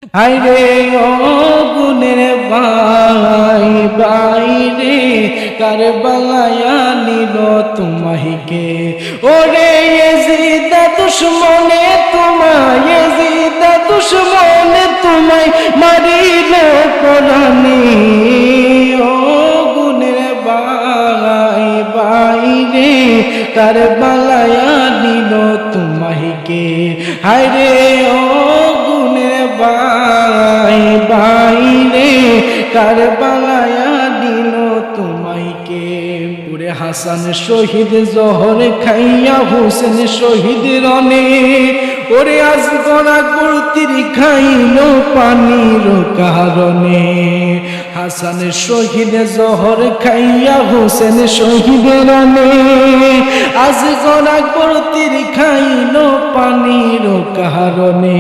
হায়রে ও গুনের ভাই ভাই রে কারবালায় নিল তোমাহিকে ওরে ইয়েজিদা দুশমনে তোমায় ইয়েজিদা দুশমনে তোমায় মারিল কোরআনে ও গুনের ভাই ভাই রে কারবালায় নিল তোমাহিকে হায়রে ও ভাই ভাই রে কারবালায় দিল তোমাইকে পুরে হাসান শহীদ জহর খাইয়া হোসেন শহীদ রনে ওরে আজ গড়া গড়তির খাইল পানির কারণে হাসান শহীদ জহর খাইয়া হোসেন শহীদ রনে আজ গড়া গড়তির খাইল পানির কারণে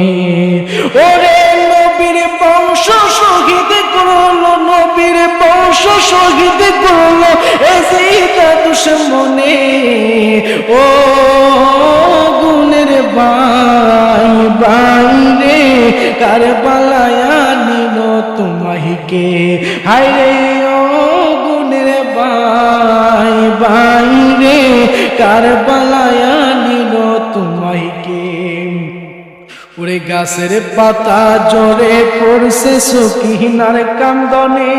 ওরে নবীর বংশ শহীদ করলো নবীর বংশ শহীদ করলো এজিদা দুশমনে ও গুনের ভাই ভাই রে কারবালায় নিল তোমাহিকে হায়রে ও গুনের ভাই ভাই রে কারবালায় নিল তোমাহিকে ওরে গাছের পাতা জড়ে পড়ছে সকিনার কান্দনে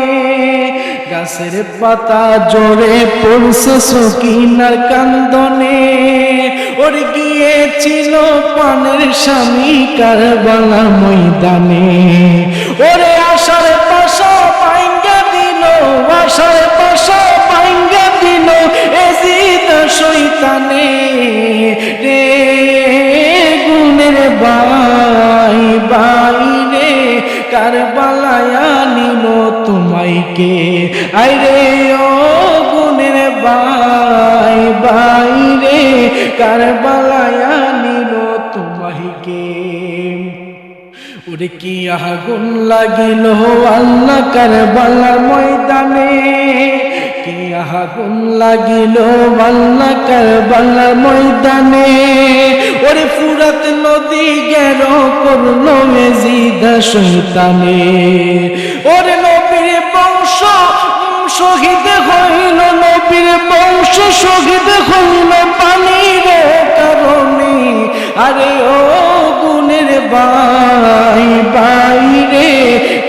গাছের পাতা জড়ে পড়ছে সকিনার কান্দনে ওরে গিয়েছিল পানের স্বামী কারবালা ময়দানে ওরে আশার পাশা পাইঙ্গা দিল আশার পাশা পাইঙ্গা দিল এজিদা শয়তানে রে গুনের ভাই ভাই রে কারবালায় নিল তোমাইকে আইরে ও গুনের ভাই ভাই রে কারবালায় নিল তোমাইকে ওরে কি আগুন লাগিল আল্লাহ কারবালার ময়দানে কি আগুন লাগিল আল্লাহ কারবালার ময়দানে ওরে ফুরাত নদী গেল করলো এজিদা শয়তানে ওরে নবীর বংশ শহীদ হইল নবীর বংশ শহীদ হইল পানির কারণে আরে ও গুনের ভাই ভাই রে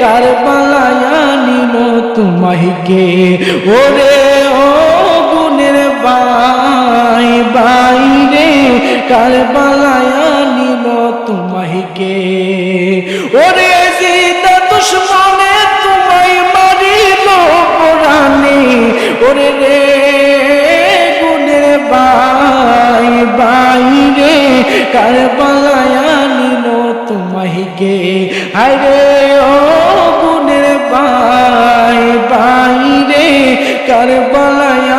কারবালায় নিল তোমাহিকে ওরে ও গুনের ভাই ভাই রে কারবালায় নিল তোমাহিকে ওরে এজিদা দুশমনে তোমায় মারিল কোরআনে ওরে রে গুনের ভাই ভাই রে কারবালায় নিল তোমাহিকে হায়রে ও গুনের ভাই ভাই রে কারবালায়